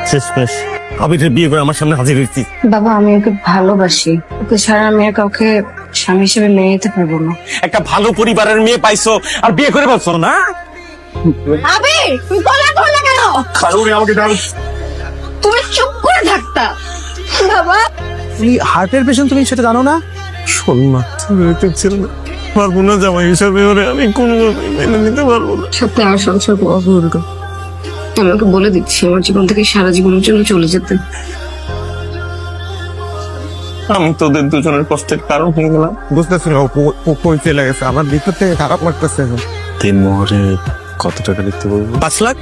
শেষমেশ আবিরের বিয়ে করে আমার সামনে হাজির হয়েছি। বাবা আমি ওকে ভালোবাসি, ওকে ছাড়া আমি আর কাউকে স্বামী হিসেবে মেনে নিতে পারবো না। একটা ভালো পরিবারের মেয়ে পাইছো আর বিয়ে করে বলছো না? আবির তুমি গলা ধরলে কেন? তুমি চুপ করে থাকতা। বাবা এই হার্টের পেশেন্ট, তুমি সেটা জানো না? শোন মা, তুমি ছিল না, পারবো না জামাই হিসাবে ওরে আমি কোনোভাবে মেনে নিতে পারবো না। সাথে আর সংসার করা ভুল। আমি ওকে বলে দিচ্ছি আমার জীবন থেকে সারা জীবনের জন্য চলে যেতে। আমি তোদের দুজনের কষ্টের কারণ হয়ে গেলাম। বুঝতেছি না, কই চলে গেছে, আমার ভিতর থেকে খারাপ লাগতেছে। 3 মোহরে কত টাকা লিখতে বলবো? 5 লাখ।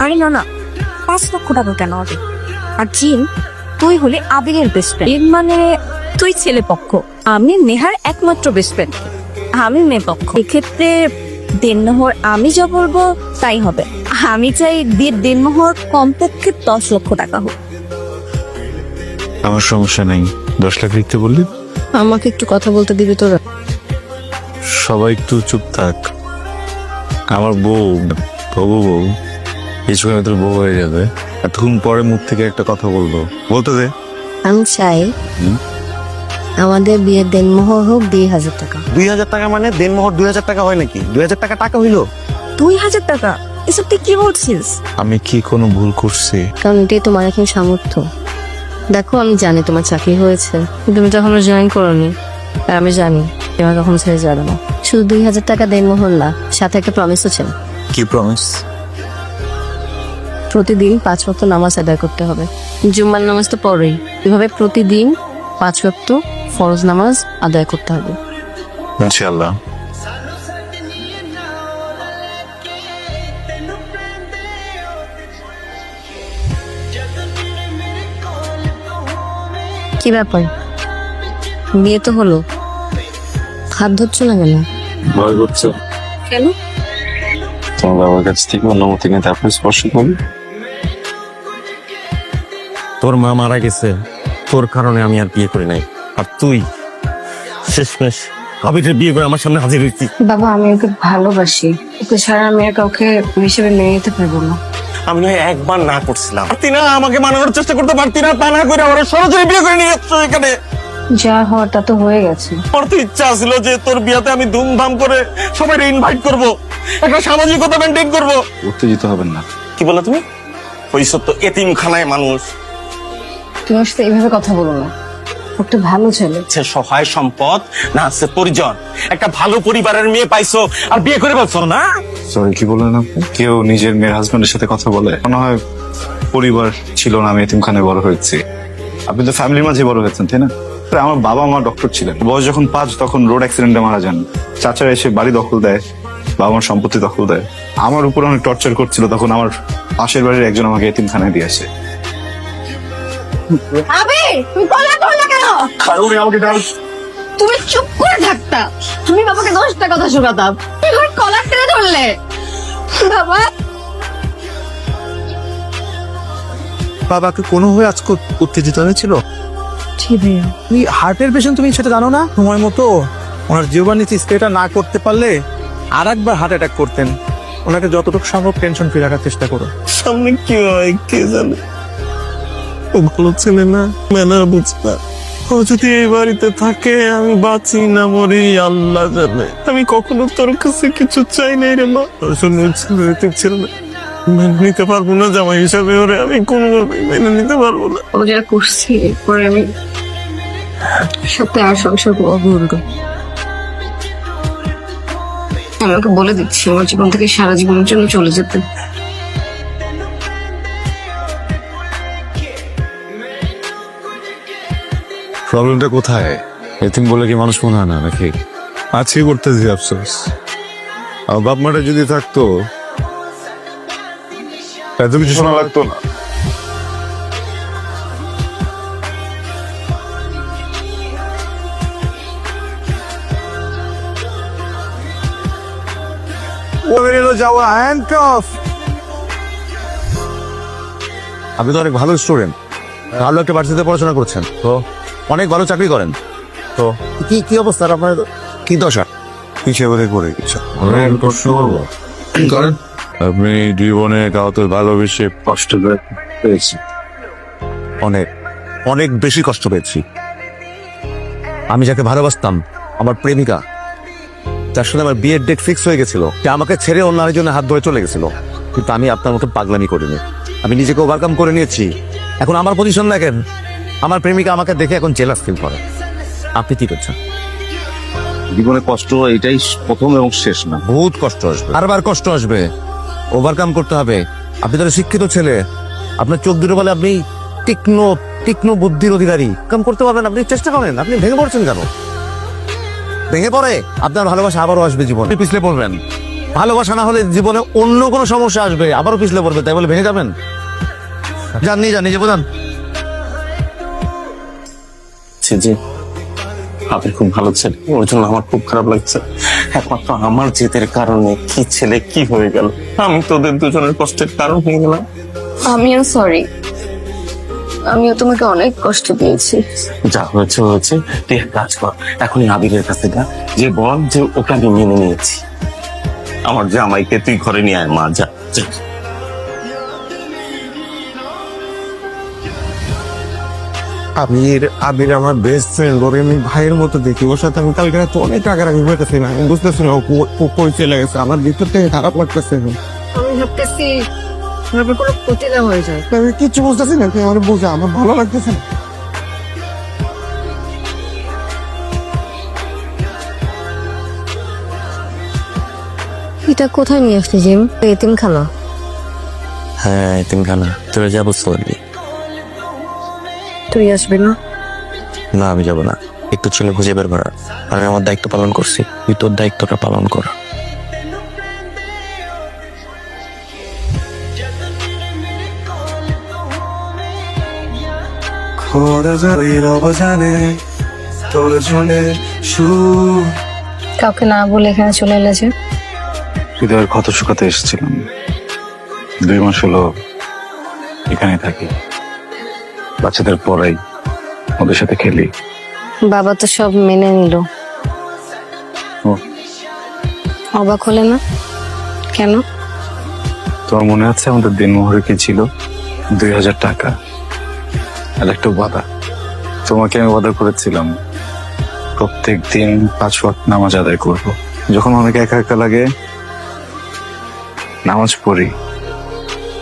আরে না না, 5 লক্ষ টাকা কেন হবে? আর জিন, তুই হলে আবিরের বেস্ট ফ্রেন্ড, এর মানে তুই ছেলে পক্ষ, আমি নেহার একমাত্র বেস্ট ফ্রেন্ড, আমি মেয়ে পক্ষ। এক্ষেত্রে দেনমোহর আমি যা বলবো তাই হবে। আমি চাই বিয়ের দেনমোহর কমপক্ষে 10 লক্ষ টাকা হোক। আমার সমস্যা নেই, 10 লাখ লিখতে বললি। আমাকে একটু কথা বলতে দিবি তোরা? সবাই একটু চুপ থাক। আমার বউ বউ কিছুক্ষণের তোর বউ হয়ে যাবে, এতক্ষণ পরে মুখ থেকে একটা কথা বলবো, বলতে দে। আমি চাই আমাদের বিয়ের দেনমোহর হোক 2,000 টাকা। 2,000 টাকা মানে দেনমোহর 2,000 টাকা হয় নাকি? 2,000 টাকা টাকা হইলো? 2,000 টাকা? এসব তুই কি বলছিস? আমি কি কোনো ভুল করছি? কারণ এটাই তোমার এখন সামর্থ্য। দেখো আমি জানি তোমার চাকরি হয়েছে, কিন্তু তুমি তখন জয়েন করোনি, আর আমি জানি তোমার কখন ছেড়ে যাবে না। শুধু 2,000 টাকা দেনমোহর না, সাথে একটা প্রমিসও ছিল। কি প্রমিস? প্রতিদিন 5 ওয়াক্ত নামাজ আদায় করতে হবে। জুম্মার নামাজ তো পরেই, এভাবে প্রতিদিন 5 ওয়াক্ত ফরজ নামাজ আদায় করতে হবে। ইনশাআল্লাহ। কি ব্যাপার, বিয়ে তো হলো, হাত ধরছ না কেন? ভয় করছো কেন? তোমার বাবার কাছ থেকে অনুমতি নিয়ে তারপরে স্পর্শ করবে। তোর মা মারা গেছে, তোর কারণে আমি আর বিয়ে করি নাই, আর তুই শেষমেশ আবিরের বিয়ে করে আমার সামনে হাজির হয়েছি। বাবা আমি ওকে ভালোবাসি, ওকে ছাড়া আমি আর কাউকে হিসেবে মেনে নিতে পারবো না। আমি নয় একবার না করছিলাম, পারতি না আমাকে মানানোর চেষ্টা করতে পারতি না? তা না করে ওরা সরাসরি বিয়ে করে নিয়ে আসছো এখানে। যা হওয়ার তা তো হয়ে গেছে। আমার তো ইচ্ছা ছিল যে তোর বিয়াতে আমি ধুমধাম করে সবাই ইনভাইট করব, একটা সামাজিকতা মেনটেন করব। উত্তেজিত হবেন না। কি বলো তুমি? ওই সব তো এতিমখানায় মানুষ। তুমি ওর সাথে এইভাবে কথা বলো না, একটা ভালো ছেলে। সহায় সম্পদ না আছে পরিজন, একটা ভালো পরিবারের মেয়ে পাইছো আর বিয়ে করে বলছো না? সরি, কি বললেন আপনি? কেউ নিজের মেয়ের হাজবেন্ডের সাথে কথা বলে? মনে হয় পরিবার ছিল না, আমি এতিমখানায় বড় হয়েছি। আপনি তো ফ্যামিলির মাঝে বড় হয়েছেন, তাই না? আমার বাবা মা ডক্টর ছিলেন, বয়স যখন 5 তখন রোড অ্যাক্সিডেন্টে মারা যান। চাচারা এসে বাড়ি দখল দেয়, বাবা মার সম্পত্তি দখল দেয়, আমার উপর অনেক টর্চার করছিল। তখন আমার পাশের বাড়ির একজন আমাকে এতিমখানায় দিয়ে আসে। আবির তুমি গলা ধরলে কেন? তুমি চুপ করে থাকতা, আমি বাবাকে 10টা কথা শোনাতাম, তুমি ওর কলার টেনে ধরলে। বাবা বাবাকে কোনো হয়ে আজকে উত্তেজিত হয়েছিল? ঠিক ভাইয়া। এই হার্টের পেশেন্ট, তুমি সেটা জানো না? সময় মতো ওনার জীবনী স্টেটা না করতে পারলে আর একবার হার্ট অ্যাটাক করতেন। ওনাকে যতটুকু সম্ভব টেনশন ফ্রি রাখার চেষ্টা করো। সামনে কি হয় কে জানে। ও ভালো ছেলে না, ম্যানার বুঝে না। ও যদি এই বাড়িতে থাকে আমি বাঁচি না মরি আল্লাহ জানে। আমি কখনো তোর কাছে কিছু চাই নাই রে মা। তোর শুনে ছিল না, মেনে নিতে পারবো না জামাই হিসাবে ওরে আমি কোনোভাবে মেনে নিতে পারবো না। ও যেটা করছি এরপরে আমি সাথে আর সংসার করা ভুল। আমি ওকে বলে দিচ্ছি আমার জীবন থেকে সারা জীবনের জন্য চলে যেতে। প্রবলেমটা কোথায়? এতিম বলে কি মানুষ মনে হয় না নাকি? আজকে করতেছি আফসোস। আমার বাপ মাটা যদি থাকতো এত কিছু শোনা লাগতো না। আপনি তো অনেক ভালো স্টুডেন্ট, ভালো একটা ভার্সিটিতে পড়াশোনা করছেন, তো অনেক ভালো চাকরি করেন, তো কি কি অবস্থা আপনার? কি দশা? পিছিয়ে বোধহয় পড়ে গেছে। প্রশ্ন করবো করেন। আপনি জীবনে কাউকে ভালোবেসে কষ্ট পেয়েছি, অনেক অনেক বেশি কষ্ট পেয়েছি। আমি যাকে ভালোবাসতাম, আমার প্রেমিকা, তার সাথে আমার বিয়ের ডেট ফিক্স হয়ে গেছিল, সে আমাকে ছেড়ে অন্য আরেকজনের হাত ধরে চলে গেছিল। কিন্তু আমি আপনার মতো পাগলামি করিনি, আমি নিজেকে ওভারকাম করে নিয়েছি। এখন আমার পজিশন দেখেন, আমার প্রেমিকা আমাকে দেখে এখন জেলাস ফিল করে। আপনি কি করছেন? জীবনে কষ্ট এটাই প্রথম এবং শেষ না, বহুত কষ্ট আসবে, বারবার কষ্ট আসবে, ওভারকাম করতে হবে। আপনি তো শিক্ষিত ছেলে, আপনার চোখ দুটো বলে আপনি তীক্ষ্ণ তীক্ষ্ণ বুদ্ধির অধিকারী, কাম করতে পারবেন। আপনি চেষ্টা করেন, আপনি ভেঙে পড়ছেন কেন? ভেঙে পড়ে আপনার ভালোবাসা আবারও আসবে, জীবনে পিছলে পড়বেন। ভালোবাসা না হলে জীবনে অন্য কোনো সমস্যা আসবে, আবারও পিছলে পড়বে, তাই বলে ভেঙে যাবেন? যান নিজে বোঝান। জি, আপনি খুব ভালো ছেলে, ওর জন্য আমার খুব খারাপ লাগছে। একমাত্র আমার জেদের কারণে কি ছেলে কি হয়ে গেল, আমি তোদের দুজনের কষ্টের কারণ হয়ে গেলাম। আমিও সরি, আমিও তোমাকে অনেক কষ্ট দিয়েছি। যা হয়েছে হয়েছে, তুই এক কাজ কর, এখনই আবিরের কাছে যা, যে বল যে ওকে আমি মেনে নিয়েছি। আমার জামাইকে তুই ঘরে নিয়ে আয়, মা যা যা। আবির আমার বেস্ট ফ্রেন্ড, ওর আমি ভাইয়ের মতো দেখি। ওর সাথে আমি কালকে রাতে অনেক রাগারাগি হইতেছি না, আমি বুঝতেছি না ও কই চলে গেছে। আমার ভিতর থেকে খারাপ লাগতেছে। আমি ভাবতেছি কোনো ক্ষতি না হয়ে যায়। আমি কিচ্ছু বুঝতেছি না, তুই আমার বোঝা, আমার ভালো লাগতেছে না। এটা কোথায় নিয়ে আসলি জিম? এতিমখানা? হ্যাঁ, এতিমখানা। তোরা যাবো চলবি? তুই আসবি না? না, আমি যাবো না। একটু ছেলে খুঁজে বের করা, আমি আমার দায়িত্ব পালন করছি, তুই তোর দায়িত্বটা পালন কর। কাউকে না বলে এখানে চলে এলে যে? হৃদয়ের ক্ষত শুকাতে এসেছিলাম। 2 মাস হলো এখানে থাকি, বাচ্চাদের পড়াই, ওদের সাথে খেলি। বাবা তো সব মেনে নিল। ও, অবাক হলে না কেন? তোমার মনে আছে আমাদের দিনমোহরে কি ছিল? 2000 টাকা আর একটা ওয়াদা। তোমাকে আমি ওয়াদা করেছিলাম প্রত্যেক দিন 5 ওয়াক্ত নামাজ আদায় করব। যখন অনেক একা একা লাগে নামাজ পড়ি,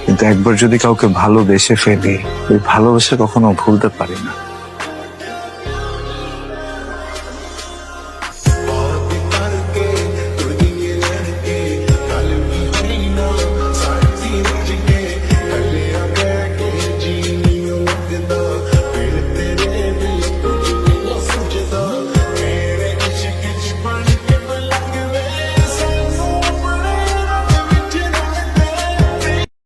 কিন্তু একবার যদি কাউকে ভালোবেসে ফেলি, ওই ভালোবেসে কখনো ভুলতে পারি না।